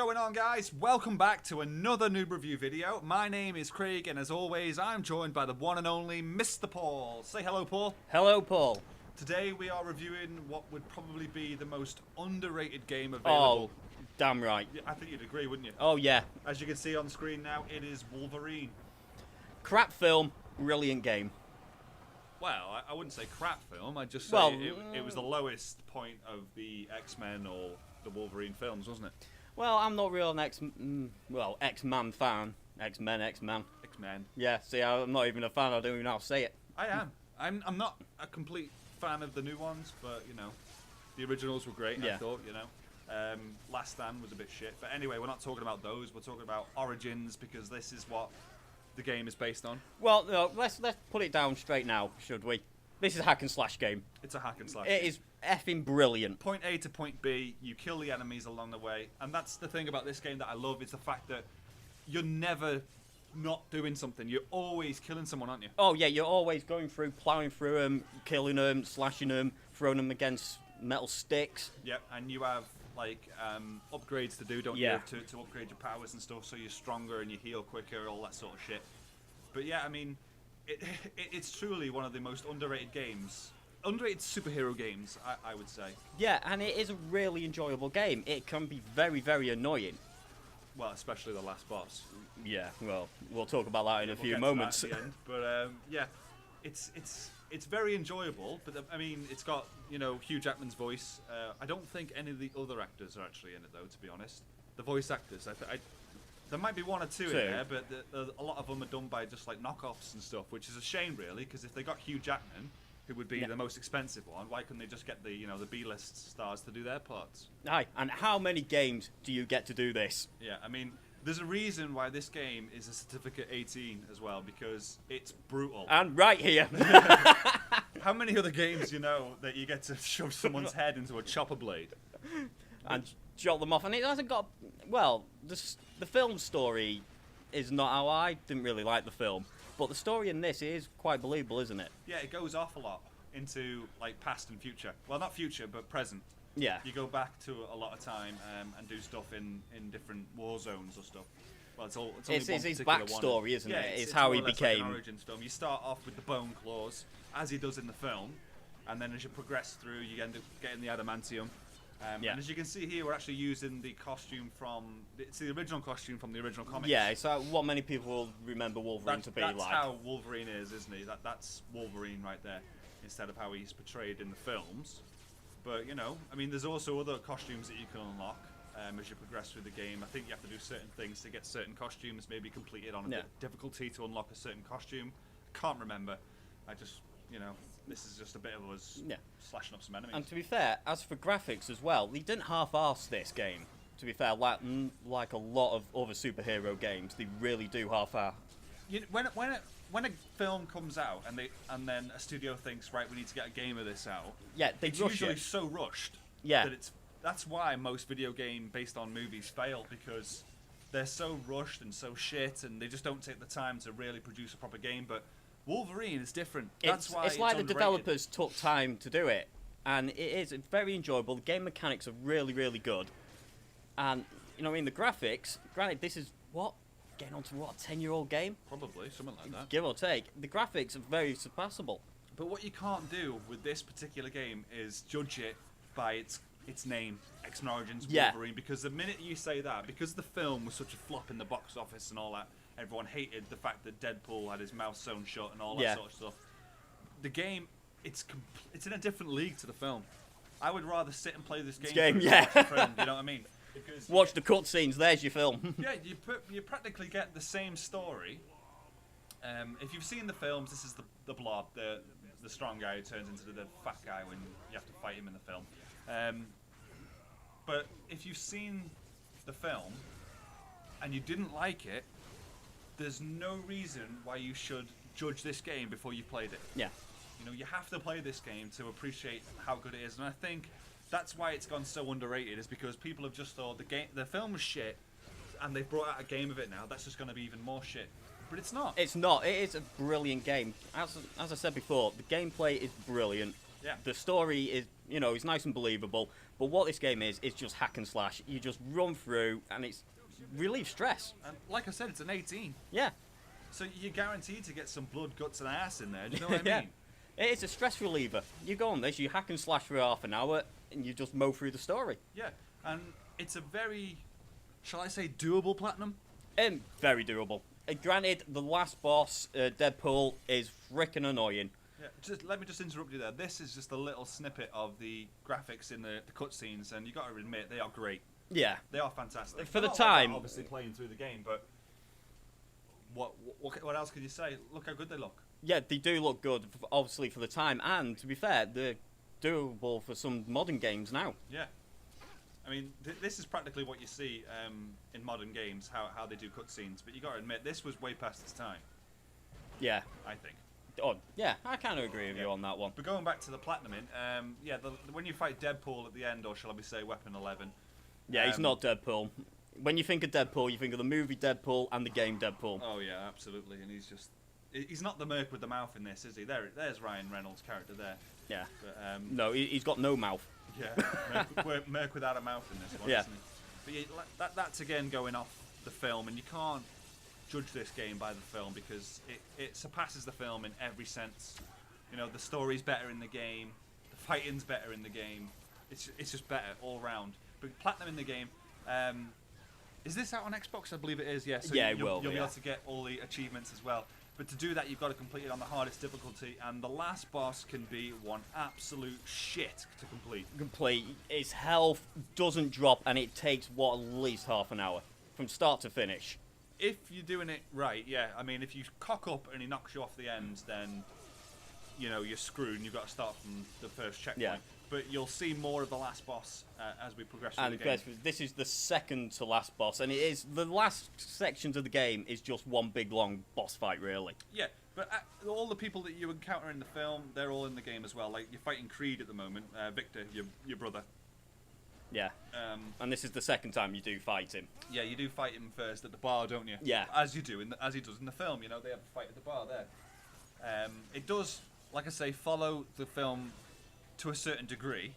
going on, guys? Welcome back to another Noob review video. My name is Craig, and as always, I'm joined by the one and only Mr. Paul. Say hello, Paul. Hello, Paul. Today we are reviewing what would probably be the most underrated game available. Oh, damn right. I think you'd agree, wouldn't you? Oh, yeah. As you can see on the screen now, it is Wolverine. Crap film, brilliant game. Well, I wouldn't say crap film. I'd just say it was the lowest point of the Xmen or the Wolverine films, wasn't it? Well, I'm not real an X-Man fan. X-Men. Xmen. Yeah, see, I'm not even a fan. I don't even know how to say it. I am. I'm not a complete fan of the new ones, but, you know, the originals were great, yeah. I thought, you know. Last Stand was a bit shit. But anyway, we're not talking about those. We're talking about Origins, because this is what the game is based on. Well, no, let's put it down straight now, should we? This is a hack and slash game. It's a hack and slash. It is effing brilliant. Point A to point B, you kill the enemies along the way, and that's the thing about this game that I love, is the fact that you're never not doing something. You're always killing someone, aren't you? Oh yeah, you're always going through, plowing through them, killing them, slashing them, throwing them against metal sticks. Yep, and you have like upgrades to do, don't Yeah. you, to upgrade your powers and stuff, so you're stronger and you heal quicker, all that sort of shit. But yeah, I mean, it's truly one of the most underrated games. Underrated superhero games, I would say. Yeah, and it is a really enjoyable game. It can be very, very annoying. Well, especially the last boss. Yeah, well, we'll talk about that in a few We'll get to moments. that at the end. But yeah, it's very enjoyable. But I mean, it's got, you know, Hugh Jackman's voice. I don't think any of the other actors are actually in it, though. To be honest, the voice actors. There might be one or two in there, but a lot of them are done by just like knockoffs and stuff, which is a shame, really. Because if they got Hugh Jackman, who would be the most expensive one, why couldn't they just get the the B-list stars to do their parts? Aye, and how many games do you get to do this? Yeah, I mean, there's a reason why this game is a certificate 18 as well, because it's brutal. And right here. How many other games you know that you get to shove someone's head into a chopper blade? And jolt them off, and it hasn't got... Well, the film story is not how I didn't really like the film, but the story in this is quite believable, isn't it? Yeah, it goes off a lot into like past and future. Well, not future, but present. Yeah. You go back to a lot of time and do stuff in different war zones or stuff. Well, it's only It's one his particular backstory, one. isn't Yeah, it? It's it's how more he or less like became... an origins film. You start off with the bone claws, as he does in the film, and then as you progress through, you end up getting the adamantium. Yeah. And as you can see here, we're actually using the costume from... It's the original costume from the original comics. Yeah, it's what many people will remember Wolverine to be that's like. how Wolverine is, isn't he? That's Wolverine right there, instead of how he's portrayed in the films. But, you know, I mean, there's also other costumes that you can unlock as you progress through the game. I think you have to do certain things to get certain costumes, maybe completed on a bit of difficulty to unlock a certain costume. Can't remember. I just, you know, this is just a bit of us slashing up some enemies. And to be fair, as for graphics as well, they didn't half-arse this game. To be fair, like a lot of other superhero games, they really do half-arse. You know, when a film comes out and then a studio thinks, right, we need to get a game of this out. Yeah, it's rush usually it. so rushed. Yeah. That's why most video game based on movies fail, because they're so rushed and so shit, and they just don't take the time to really produce a proper game. But Wolverine is different. That's why it's like the underrated. developers took time to do it, and it's very enjoyable. The game mechanics are really, really good, and you know, I mean, the graphics. Granted, this is getting on to a 10-year-old game, Probably something like that. give or take. The graphics are very surpassable. But what you can't do with this particular game is judge it by its name, Xmen Origins Wolverine, because the minute you say that, because the film was such a flop in the box office and all that, everyone hated the fact that Deadpool had his mouth sewn shut and all that sort of stuff. The game, it's in a different league to the film. I would rather sit and play this game than watch the film, you know what I mean? Because Watch the cutscenes. There's your film. yeah, you practically get the same story. If you've seen the films, this is the Blob, the strong guy who turns into the fat guy when you have to fight him in the film. But if you've seen the film and you didn't like it, there's no reason why you should judge this game before you played it. Yeah. You know, you have to play this game to appreciate how good it is, and I think that's why it's gone so underrated, is because people have just thought the film was shit, and they've brought out a game of it now. That's just going to be even more shit. But it's not. It's not. It is a brilliant game. As I said before, the gameplay is brilliant. Yeah. The story is, is nice and believable. But what this game is just hack and slash. You just run through, and it's relieve stress. And like I said, it's an 18. Yeah. So you're guaranteed to get some blood, guts, and ass in there. Do you know what I Yeah. mean? It is a stress reliever. You go on this, you hack and slash for half an hour, and you just mow through the story. Yeah. And it's a very, shall I say, doable platinum? Very doable. Granted, the last boss, Deadpool, is frickin' annoying. Yeah, let me just interrupt you there. This is just a little snippet of the graphics in the cutscenes, and you got to admit, they are great. Yeah. They are fantastic. For the Not time. Like obviously playing through the game, but what else can you say? Look how good they look. Yeah, they do look good, obviously, for the time, and, to be fair, they're doable for some modern games now. Yeah. I mean, this is practically what you see in modern games, how they do cutscenes, but you got to admit, this was way past its time. Yeah. I think. Oh, yeah, I kind of agree with you on that one. But going back to the platinuming, when you fight Deadpool at the end, or shall we say Weapon 11? Yeah, he's not Deadpool. When you think of Deadpool, you think of the movie Deadpool and the game Deadpool. Oh yeah, absolutely, and he's not the merc with the mouth in this, is he? There's Ryan Reynolds' character there. Yeah. But, no, he's got no mouth. Yeah, merc without a mouth in this one, Yeah. isn't he? But that's again going off the film, and you can't judge this game by the film because it surpasses the film in every sense. The story's better in the game, the fighting's better in the game. It's just better all round. But platinum in the game. Is this out on Xbox? I believe it is. Yeah. So yeah, you'll be yeah. able to get all the achievements as well. But to do that, you've got to complete it on the hardest difficulty, and the last boss can be one absolute shit to complete. His health doesn't drop, and it takes, at least half an hour from start to finish. If you're doing it right, yeah. I mean, if you cock up and he knocks you off the end, then, you're screwed, and you've got to start from the first checkpoint. Yeah. But you'll see more of the last boss as we progress through And the game. this is the second to last boss, and it is the last sections of the game is just one big long boss fight, really. Yeah, but all the people that you encounter in the film, they're all in the game as well. Like, you're fighting Creed at the moment, Victor, your brother. Yeah. And this is the second time you do fight him. Yeah, you do fight him first at the bar, don't you? Yeah. As you do, as he does in the film. They have a fight at the bar there. It does, like I say, follow the film to a certain degree,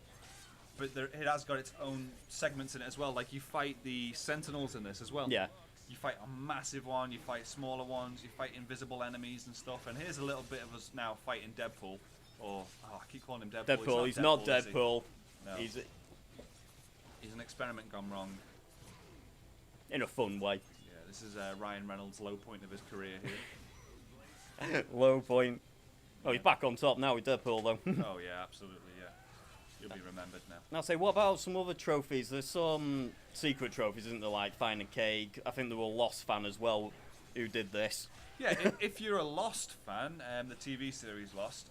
but it has got its own segments in it as well. Like, you fight the Sentinels in this as well. Yeah. You fight a massive one, you fight smaller ones, you fight invisible enemies and stuff. And here's a little bit of us now fighting Deadpool. I keep calling him Deadpool. Deadpool. He's not is he? Deadpool. No. He's He's an experiment gone wrong. in a fun way. Yeah, this is Ryan Reynolds' low point of his career here. Low point. Oh, he's back on top now with Deadpool, though. Oh yeah, absolutely, yeah. You'll be remembered now. Now, say, what about some other trophies? There's some secret trophies, isn't there? Like Find a Cake. I think there were a Lost fan as well who did this. Yeah, if you're a Lost fan, the TV series Lost,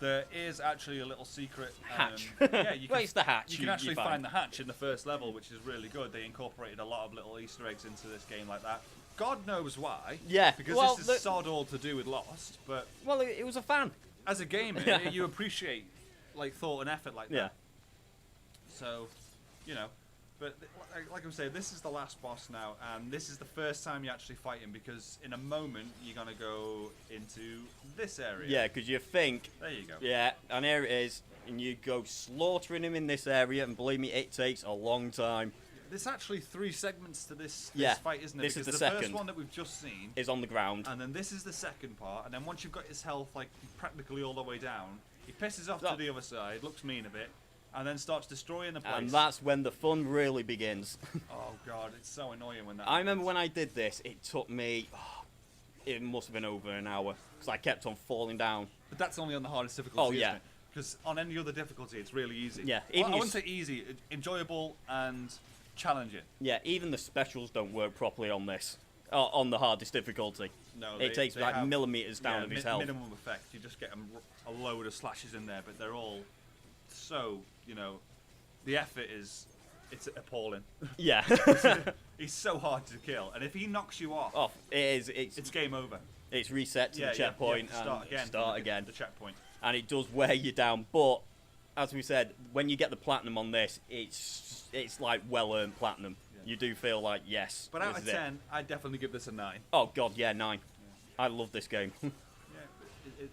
there is actually a little secret Hatch. Yeah, you can, Well, it's the hatch You can you actually find. find the hatch in the first level, which is really good. They incorporated a lot of little Easter eggs into this game like that. God knows why. Yeah, Because well, this is sod all to do with Lost, but Well, it was a fan. as a gamer, Yeah. you appreciate thought and effort like Yeah. that. So, but like I say, this is the last boss now, and this is the first time you actually fight him, because in a moment you're gonna go into this area. Yeah, because you think, There you go. yeah, and here it is, and you go slaughtering him in this area, and believe me, it takes a long time. There's actually 3 segments to this Yeah, fight, isn't it? this is Because the first second. one that we've just seen, Is on the ground. and then this is the second part, and then once you've got his health practically all the way down, he pisses off Oh. to the other side, looks mean a bit, and then starts destroying the place. And that's when the fun really begins. Oh god, it's so annoying when that I remember happens. when I did this, it took me, it must have been over an hour, because I kept on falling down. But that's only on the hardest difficulty, Oh, yeah. isn't it? Because on any other difficulty, it's really easy. Yeah, Well, even I you wouldn't say easy, enjoyable and challenging. Yeah, even the specials don't work properly on this, on the hardest difficulty. No, It takes they like have, millimeters down of his health. minimum effect. You just get a load of slashes in there, but they're all so, the effort it's appalling. Yeah. He's so hard to kill, and if he knocks you off, Oh, it is. it's game over. It's reset to Yeah, the checkpoint you have to start and again. start the- again, The checkpoint. and it does wear you down. But as we said, when you get the platinum on this, it's like well earned platinum. Yeah. You do feel like yes. But out this of is it. 10, I'd definitely give this a 9. Oh god, yeah, 9. I love this game. Yeah,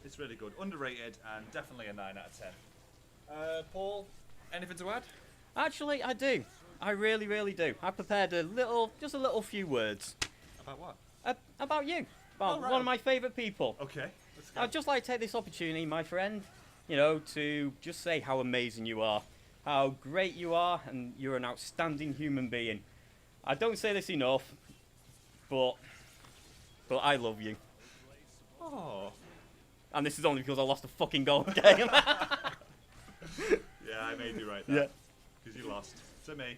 it's really good. Underrated and definitely a 9 out of 10. Paul, anything to add? Actually, I do. I really, really do. I prepared just a little few words. About what? About you. About Oh, right. one of my favourite people. Okay, let's go. I'd just like to take this opportunity, my friend, you know, to just say how amazing you are, how great you are, and you're an outstanding human being. I don't say this enough, but I love you. Oh. And this is only because I lost a fucking goal game. Yeah, I made you right there. Yeah. Because you lost to me.